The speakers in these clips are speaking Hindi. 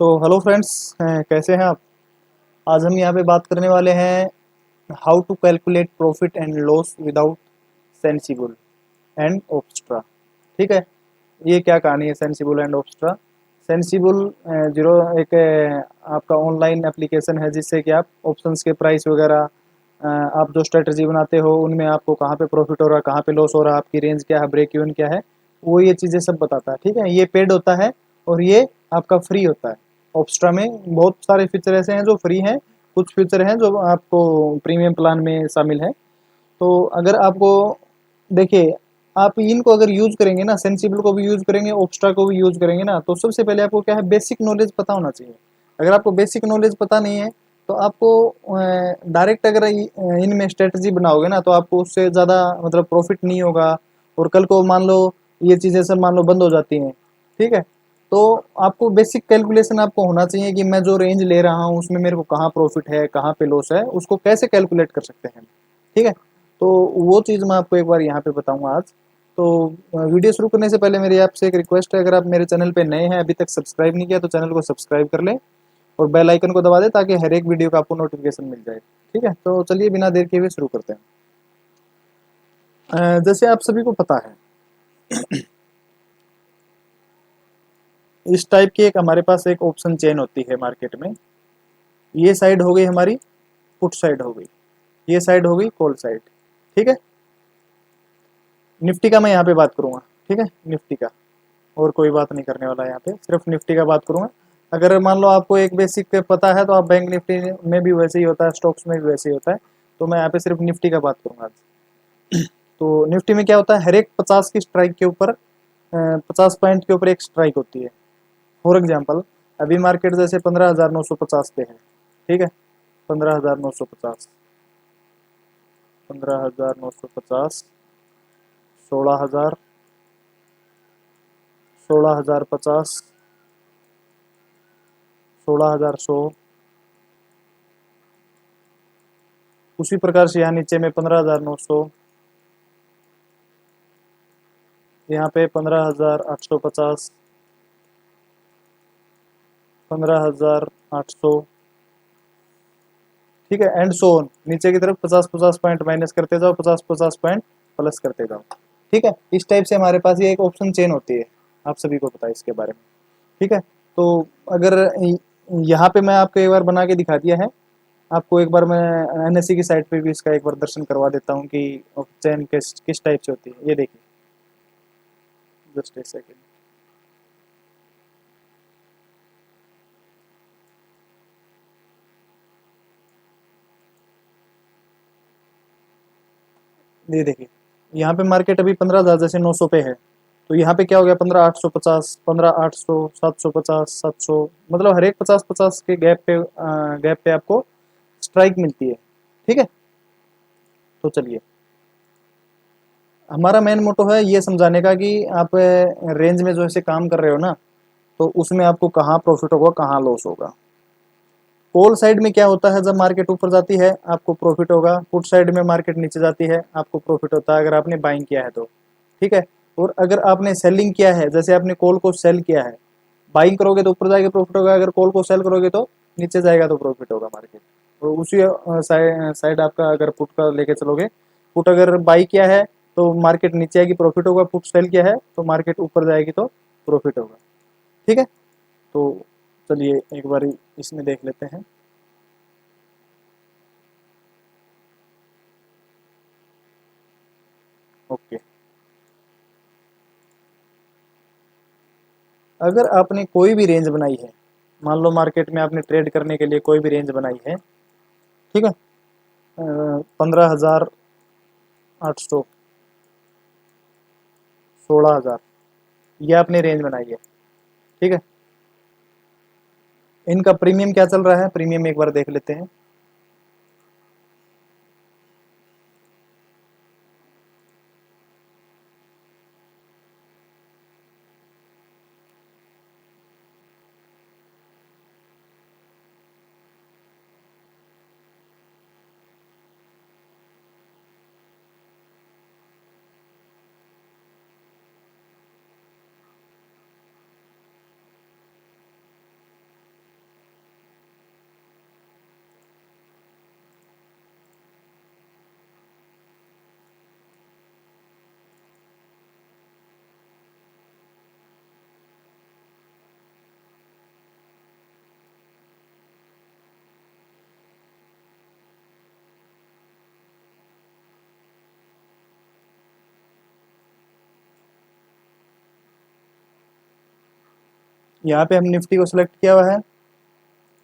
तो हेलो फ्रेंड्स, कैसे हैं आप। आज हम यहाँ पे बात करने वाले हैं how to calculate profit and loss without sensible and ऑब्स्ट्रा। ठीक है, ये क्या कहानी है सेंसिबल एंड ऑब्स्ट्रा। सेंसिबल जीरो एक आपका ऑनलाइन एप्लीकेशन है जिससे कि आप ऑप्शंस के प्राइस वगैरह आप जो स्ट्रेटजी बनाते हो उनमें आपको कहाँ पे प्रॉफिट हो रहा है, कहाँ पे लॉस हो रहा है, आपकी रेंज क्या है, ब्रेक इवन क्या है, वो ये चीज़ें सब बताता है। ठीक है, ये पेड होता है और ये आपका फ्री होता है। ऑब्स्ट्रा में बहुत सारे फीचर ऐसे हैं जो फ्री हैं, कुछ फीचर हैं जो आपको प्रीमियम प्लान में शामिल है। तो अगर आपको देखिए, आप इनको अगर यूज़ करेंगे ना, सेंसिबल को भी यूज़ करेंगे, ऑब्स्ट्रा को भी यूज़ करेंगे ना, तो सबसे पहले आपको क्या है, बेसिक नॉलेज पता होना चाहिए। अगर आपको बेसिक नॉलेज पता नहीं है तो आपको डायरेक्ट अगर इनमें स्ट्रेटजी बनाओगे ना तो आपको उससे ज़्यादा मतलब प्रॉफिट नहीं होगा। और कल को मान लो ये चीज़ें सब मान लो बंद हो जाती हैं, ठीक है, तो आपको बेसिक कैलकुलेशन आपको होना चाहिए कि मैं जो रेंज ले रहा हूँ उसमें मेरे को कहाँ प्रॉफिट है, कहाँ पे लॉस है, उसको कैसे कैलकुलेट कर सकते हैं। ठीक है, तो वो चीज़ मैं आपको एक बार यहाँ पे बताऊँगा आज। तो वीडियो शुरू करने से पहले मेरी आपसे एक रिक्वेस्ट है, अगर आप मेरे चैनल पे नए हैं, अभी तक सब्सक्राइब नहीं किया तो चैनल को सब्सक्राइब कर लें और बेल आइकन को दबा दें ताकि हर एक वीडियो का आपको नोटिफिकेशन मिल जाए। ठीक है, तो चलिए बिना देर किए हुए शुरू करते हैं। जैसे आप सभी को पता है, इस टाइप की एक हमारे पास एक ऑप्शन चेन होती है मार्केट में। ये साइड हो गई हमारी पुट साइड हो गई, ये साइड हो गई कॉल साइड। ठीक है, निफ्टी का मैं यहाँ पे बात करूंगा। ठीक है, निफ्टी का, और कोई बात नहीं करने वाला यहाँ पे, सिर्फ निफ्टी का बात करूंगा। अगर मान लो आपको एक बेसिक पता है तो आप बैंक निफ्टी में भी वैसे ही होता है, स्टॉक्स में भी वैसे ही होता है, तो मैं यहाँ पे सिर्फ निफ्टी का बात करूंगा आज। तो निफ्टी में क्या होता है, हर एक 50 की स्ट्राइक के ऊपर 50 पॉइंट के ऊपर एक स्ट्राइक होती है। फॉर एग्जाम्पल, अभी मार्केट जैसे 15,950 पे है। ठीक है, 15,950, 15,950, 16,000, 16,050, 16,100। उसी प्रकार से यहाँ नीचे में 15,900, यहाँ पे 15,850, 15,800। ठीक है, एंड सो ऑन, नीचे की तरफ 50-50 पॉइंट माइनस करते जाओ, 50-50 पॉइंट प्लस करते जाओ। ठीक है, इस टाइप से हमारे पास ये एक ऑप्शन चेन होती है, आप सभी को पता है इसके बारे में। ठीक है, तो अगर यहाँ पे मैं आपको एक बार बना के दिखा दिया है, आपको एक बार मैं एनएससी की साइट पे भी इसका एक बार दर्शन करवा देता हूँ कि चेन किस किस टाइप से होती है। ये देखिए, जस्ट ए सेकेंड। ये देखिए, यहाँ पे मार्केट अभी 15,000 जैसे 900 पे है, तो यहाँ पे क्या हो गया, 15,850, 15,800, 750, 700, मतलब हर एक 50-50 के गैप पे आपको स्ट्राइक मिलती है। ठीक है, तो चलिए, हमारा मेन मोटो है ये समझाने का कि आप रेंज में जो ऐसे काम कर रहे हो ना, तो उसमें आपको कहाँ प्रॉफिट होगा, कहाँ लॉस होगा। कॉल साइड में क्या होता है, जब मार्केट ऊपर जाती है आपको प्रॉफिट होगा, पुट साइड में मार्केट नीचे जाती है आपको प्रॉफिट होता है अगर आपने बाइंग किया है तो। ठीक है, और अगर आपने सेलिंग किया है, जैसे आपने कॉल को सेल किया है, बाइंग करोगे तो ऊपर जाएगा प्रॉफिट होगा, अगर कॉल को सेल करोगे तो नीचे जाएगा तो प्रॉफिट होगा मार्केट। और उसी साइड आपका अगर पुट का लेके चलोगे, पुट अगर बाई किया है तो मार्केट नीचे आएगी प्रॉफिट होगा, पुट सेल किया है तो मार्केट ऊपर जाएगी तो प्रॉफिट होगा। ठीक है, तो चलिए एक बार इसमें देख लेते हैं। ओके, अगर आपने कोई भी रेंज बनाई है, मान लो मार्केट में आपने ट्रेड करने के लिए कोई भी रेंज बनाई है, ठीक है, 15,800, 16,000, ये आपने रेंज बनाई है। ठीक है, इनका प्रीमियम क्या चल रहा है, प्रीमियम एक बार देख लेते हैं। यहाँ पे हम निफ्टी को सिलेक्ट किया हुआ है,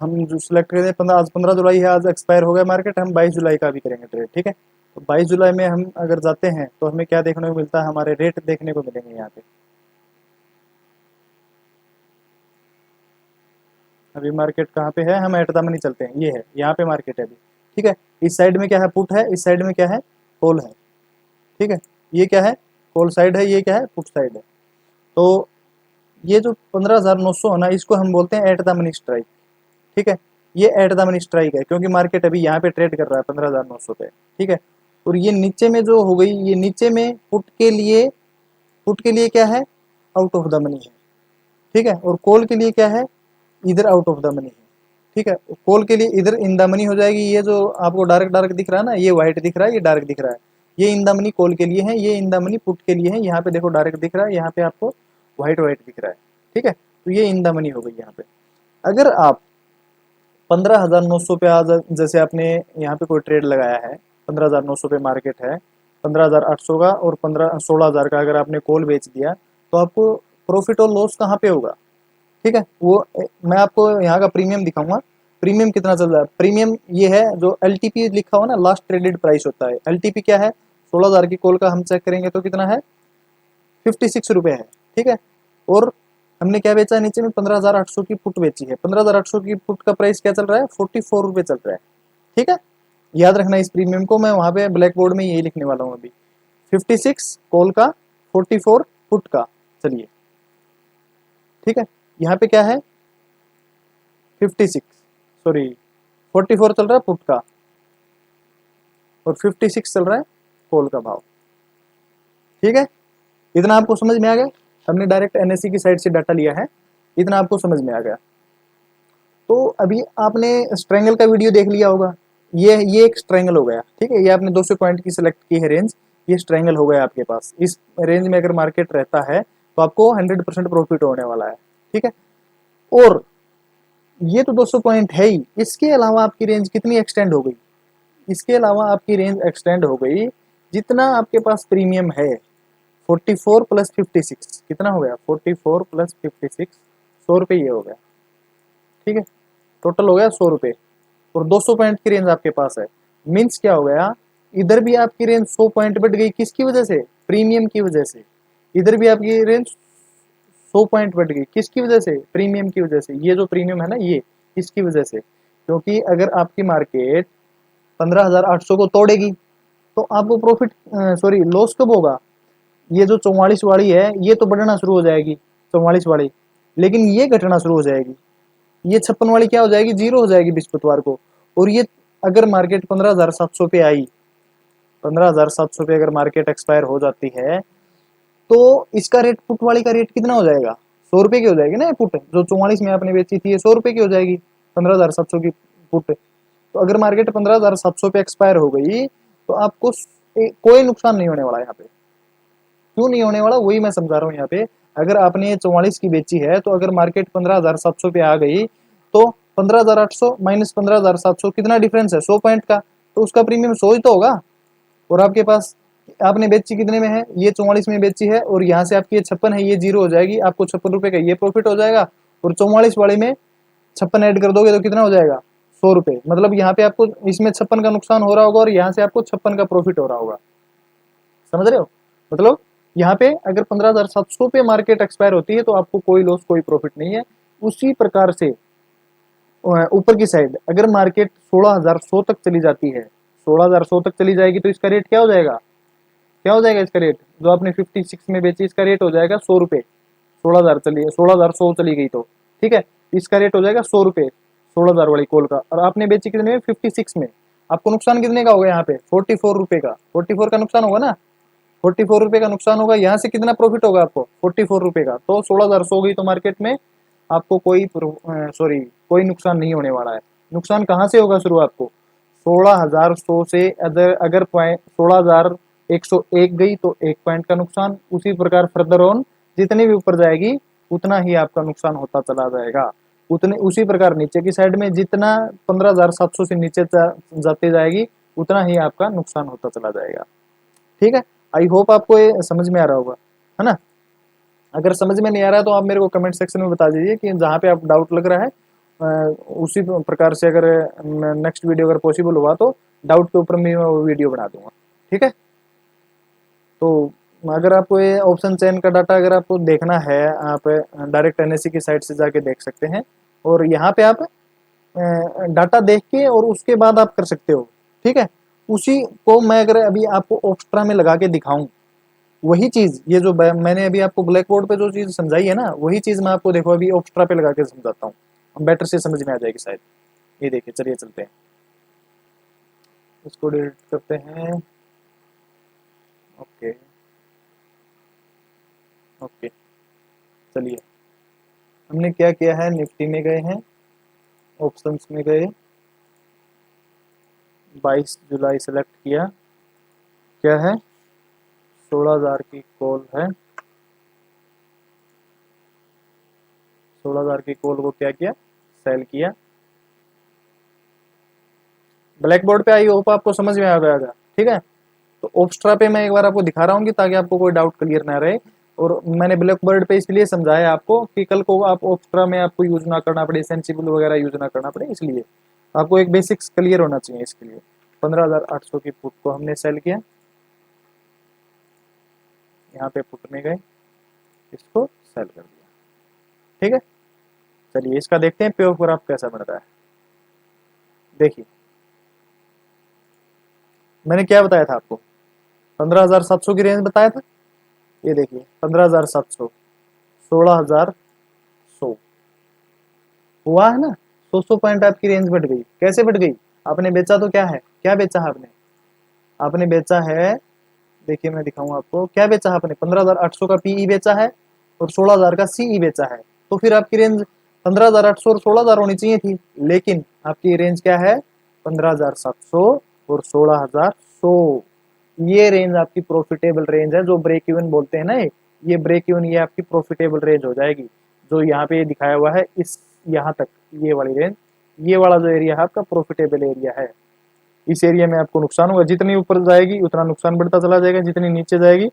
हम जो सिलेक्ट करें 15, आज 15 जुलाई है, आज एक्सपायर हो गया मार्केट, हम 22 जुलाई का भी करेंगे ट्रेड, ठीक है। तो 22 जुलाई में हम अगर जाते हैं तो हमें क्या देखने को मिलता है, हमारे रेट देखने को मिलेंगे यहाँ पे। अभी मार्केट कहाँ पे है, हम एट द मनी चलते हैं, ये है यहाँ पे मार्केट है अभी, ठीक है। इस साइड में क्या है, पुट है, इस साइड में क्या है, कॉल है, ठीक है। ये क्या है, कॉल साइड है, ये क्या है, पुट साइड है। तो ये जो 15,900 है ना, इसको हम बोलते हैं एट द मनी स्ट्राइक, ठीक है। ये एट द मनी स्ट्राइक है क्योंकि मार्केट अभी यहाँ पे ट्रेड कर रहा है 15,900 पे, ठीक है। और ये नीचे में जो हो गई, ये नीचे में पुट के लिए क्या है, आउट ऑफ द मनी है, ठीक है। और कॉल के लिए क्या है, इधर आउट ऑफ द मनी है, ठीक है। कॉल के लिए इधर इन द मनी हो जाएगी, ये जो आपको डार्क डार्क दिख रहा है ना, ये व्हाइट दिख रहा है, ये डार्क दिख रहा है, ये इन द मनी कॉल के लिए है, ये इन द मनी पुट के लिए है। यहाँ पे देखो डार्क दिख रहा है, यहाँ पे आपको व्हाइट व्हाइट दिख रहा है, ठीक है। तो ये इन द मनी हो गई यहाँ पे। अगर आप 15,900 पे आज जैसे आपने यहाँ पे कोई ट्रेड लगाया है, 15,900 पे मार्केट है, 15,800 का और 16,000 का अगर आपने कॉल बेच दिया, तो आपको प्रॉफिट और लॉस कहाँ पे होगा, ठीक है। वो मैं आपको यहाँ का प्रीमियम दिखाऊंगा, प्रीमियम कितना चल रहा है। प्रीमियम ये है जो एलटीपी लिखा हुआ ना, लास्ट ट्रेडेड प्राइस होता है। एलटीपी क्या है, 16,000 की कॉल का हम चेक करेंगे तो कितना है, 56 रुपये है, ठीक है। और हमने क्या बेचा है, नीचे में 15,800 की पुट बेची है, 15,800 की पुट का प्राइस क्या चल रहा है, 44 रुपये चल रहा है, ठीक है। याद रखना इस प्रीमियम को, मैं वहां पे ब्लैक बोर्ड में यही लिखने वाला हूँ अभी, 56 कॉल का, 44 पुट का। चलिए ठीक है, यहाँ पे क्या है 56, सॉरी 44 चल रहा है पुट का और 56 चल रहा है कॉल का भाव, ठीक है। इतना आपको समझ में आ गया, हमने डायरेक्ट एनएससी की साइड से डाटा लिया है, इतना आपको समझ में आ गया। तो अभी आपने स्ट्रेंगल का वीडियो देख लिया होगा, ये एक स्ट्रेंगल हो गया, ठीक है। ये आपने 200 पॉइंट की सिलेक्ट की है रेंज, ये स्ट्रेंगल हो गया आपके पास। इस रेंज में अगर मार्केट रहता है तो आपको 100% प्रॉफिट होने वाला है, ठीक है। और ये तो 200 पॉइंट है ही, इसके अलावा आपकी रेंज कितनी एक्सटेंड हो गई, इसके अलावा आपकी रेंज एक्सटेंड हो गई, जितना आपके पास प्रीमियम है 44 प्लस 56 कितना हो गया, 44 प्लस 56 100 रुपये ये हो गया, ठीक है। टोटल हो गया 100 रुपये और 200 पॉइंट की रेंज आपके पास है। मीन्स क्या हो गया, इधर भी आपकी रेंज 100 पॉइंट बढ़ गई, किसकी वजह से, प्रीमियम की वजह से। इधर भी आपकी रेंज 100 पॉइंट बढ़ गई, किसकी वजह से, प्रीमियम की वजह से। ये जो प्रीमियम है ना, ये इसकी वजह से, क्योंकि अगर आपकी मार्केट 15,800 को तोड़ेगी तो आपको प्रॉफिट सॉरी लॉस कब होगा, ये जो 44 वाली है ये तो बढ़ना शुरू हो जाएगी, 44 वाली, लेकिन ये घटना शुरू हो जाएगी, ये 56 वाली क्या हो जाएगी, जीरो हो जाएगी बृहस्पतिवार को। और ये अगर मार्केट 15,700 पे आई, 15,700 पे अगर मार्केट एक्सपायर हो जाती है तो इसका रेट, पुट वाली का रेट कितना हो जाएगा, 100 रुपये की हो जाएगी ना। ये पुट जो 44 में आपने बेची थी ये 100 रुपये की हो जाएगी, 15,700 की पुट। तो अगर मार्केट 15,700 पे एक्सपायर हो गई तो आपको कोई नुकसान नहीं होने वाला यहाँ पे। क्यों नहीं होने वाला, वही मैं समझा रहा हूँ यहाँ पे। अगर आपने 44 की बेची है तो अगर मार्केट 15,700 पे आ गई तो 15,800 माइनस 15,700 कितना डिफरेंस है, 100 पॉइंट का, तो उसका प्रीमियम 100 ही तो होगा। और आपके पास आपने बेची कितने में है, ये 44 में बेची है और यहाँ से आपकी ये 56 है, ये जीरो हो जाएगी, आपको 56 रुपये का ये प्रॉफिट हो जाएगा। और 44 वाले में 56 ऐड कर दोगे तो कितना हो जाएगा, 100 रुपये। मतलब यहाँ पे आपको इसमें 56 का नुकसान हो रहा होगा और यहाँ से आपको 56 का प्रॉफिट हो रहा होगा, समझ रहे हो। मतलब यहाँ पे अगर 15,700 पे मार्केट एक्सपायर होती है तो आपको कोई लॉस कोई प्रॉफिट नहीं है। उसी प्रकार से ऊपर की साइड अगर मार्केट 16,100 तक चली जाती है, 16,100 तक चली जाएगी तो इसका रेट क्या हो जाएगा, क्या हो जाएगा इसका रेट, जो आपने 56 में बेची इसका रेट हो जाएगा 100 रुपये। 16,000 चली, 16,100 चली गई तो ठीक है, इसका रेट हो जाएगा 100 रुपये 16,000 वाली कॉल का। और आपने बेची कितने में, 56 में, आपको नुकसान कितने का होगा यहाँ पे, 44 रुपये का, 44 का नुकसान होगा ना, 44 रुपये का नुकसान होगा। यहाँ से कितना प्रॉफिट होगा आपको, 44 रुपये का, तो 16,100 हो गई तो मार्केट में आपको कोई नुकसान नहीं होने वाला है। नुकसान कहाँ से होगा शुरू आपको, 16,100 से अगर 16,101 गई तो 1 पॉइंट का नुकसान, उसी प्रकार फर्दर ऑन जितनी भी ऊपर जाएगी उतना ही आपका नुकसान होता चला जाएगा। उतने उसी प्रकार नीचे की साइड में जितना 15,700 से नीचे जाते जाएगी उतना ही आपका नुकसान होता चला जाएगा, ठीक है। आई होप आपको ये समझ में आ रहा होगा, है ना। अगर समझ में नहीं आ रहा है तो आप मेरे को कमेंट सेक्शन में बता दीजिए कि जहाँ पे आप डाउट लग रहा है, उसी प्रकार से अगर नेक्स्ट वीडियो अगर पॉसिबल हुआ तो डाउट के ऊपर मैं वो वीडियो बना दूंगा। ठीक है, तो अगर आपको ये ऑप्शन चेन का डाटा अगर आपको देखना है, आप डायरेक्ट एनएससी की साइट से जाके देख सकते हैं, और यहाँ पे आप डाटा देख के और उसके बाद आप कर सकते हो। ठीक है, उसी को मैं अगर अभी आपको ऑप्स्ट्रा में लगा के दिखाऊं, वही चीज ये जो मैंने अभी आपको ब्लैक बोर्ड पे जो चीज समझाई है ना, वही चीज मैं आपको देखो अभी ऑप्स्ट्रा पे लगा के समझाता हूँ, बेटर से समझ में आ जाएगी शायद। ये देखिए, चलिए चलते हैं, इसको डिलीट करते हैं। ओके ओके, चलिए, हमने क्या किया है, निफ्टी में गए हैं, ऑप्शंस में गए, 22 जुलाई सेलेक्ट किया, क्या है, 16,000 की कॉल है, 16,000 की कॉल को क्या किया, सेल किया। ब्लैक बोर्ड पे आई होप आपको समझ में आ जाएगा। ठीक है, तो ओप्स्ट्रा पे मैं एक बार आपको दिखा रहा हूँ कि ताकि आपको कोई डाउट क्लियर ना रहे, और मैंने ब्लैक बोर्ड पे इसलिए समझाया आपको कि कल को आप ओप्स्ट्रा में आपको यूज ना करना पड़े, सेंसिबल वगैरह यूज ना करना पड़े, इसलिए आपको एक बेसिक्स क्लियर होना चाहिए। इसके लिए 15,800 की पुट को हमने सेल किया, यहाँ पे पुट में गए, इसको सेल कर दिया। ठीक है, चलिए इसका देखते हैं पे ऑफ ग्राफ कैसा बनता है। देखिए, मैंने क्या बताया था आपको, 15,700 की रेंज बताया था। ये देखिए 15,700, 16,100 हुआ है ना, 100 पॉइंट आपकी रेंज बढ़ गई। कैसे बढ़ गई, आपने बेचा तो क्या है, क्या बेचा है आपने, आपने बेचा है, देखिए मैं दिखाऊं आपको, क्या बेचा है आपने, 15,800 का पीई बेचा है और 16,000 का सीई बेचा है। तो फिर आपकी रेंज 15,800 और 16,000 होनी चाहिए थी, लेकिन आपकी रेंज क्या है, 15,700 और 16,100। ये रेंज आपकी प्रॉफिटेबल रेंज है, जो ब्रेक इवन बोलते हैं ना, ये ब्रेक इवन, ये आपकी प्रॉफिटेबल रेंज हो जाएगी। जो यहाँ पे दिखाया हुआ है, इस यहाँ तक ये वाली रेंज, ये वाला जो एरिया है आपका प्रॉफिटेबल एरिया है। इस एरिया में आपको नुकसान होगा, जितनी ऊपर जाएगी उतना नुकसान बढ़ता चला जाएगा, जितनी नीचे जाएगी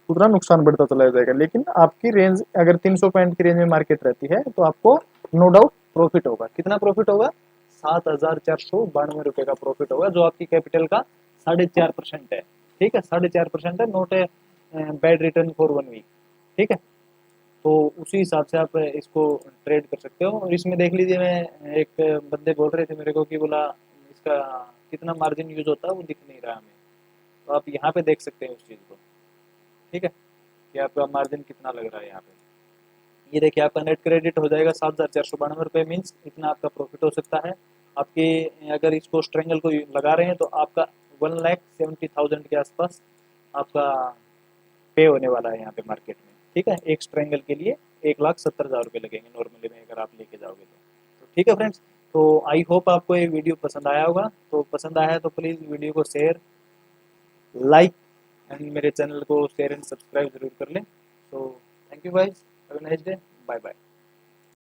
उतना नुकसान बढ़ता चला जाएगा। लेकिन आपकी रेंज अगर 300 पॉइंट की रेंज में मार्केट रहती है तो आपको नो डाउट प्रॉफिट होगा। कितना प्रॉफिट होगा, 7,492 रुपए का प्रॉफिट होगा, जो आपकी कैपिटल का 4.5% है। ठीक है, 4.5% है, not a bad return for 1 week. ठीक है, तो उसी हिसाब से आप इसको ट्रेड कर सकते हो। और इसमें देख लीजिए, मैं एक बंदे बोल रहे थे मेरे को कि बोला इसका कितना मार्जिन यूज होता है वो दिख नहीं रहा हमें, तो आप यहाँ पे देख सकते हैं उस चीज़ को। ठीक है, कि आपका मार्जिन कितना लग रहा है यहाँ पे। ये देखिए आपका नेट क्रेडिट हो जाएगा 7,492 रुपये, मीन्स इतना आपका प्रॉफिट हो सकता है। आपके अगर इसको स्ट्रेंगल को लगा रहे हैं तो आपका 1,70,000 के आसपास आपका पे होने वाला है यहाँ पे मार्केट में। ठीक है, एक स्ट्रेंगल के लिए 1,70,000 रुपये लगेंगे नॉर्मली में, अगर आप लेके जाओगे तो। ठीक है फ्रेंड्स, तो आई होप आपको ये वीडियो पसंद आया होगा। तो पसंद आया है तो प्लीज़ वीडियो को शेयर, लाइक एंड मेरे चैनल को शेयर एंड सब्सक्राइब जरूर कर लें। तो thank you guys, have a nice day, bye bye.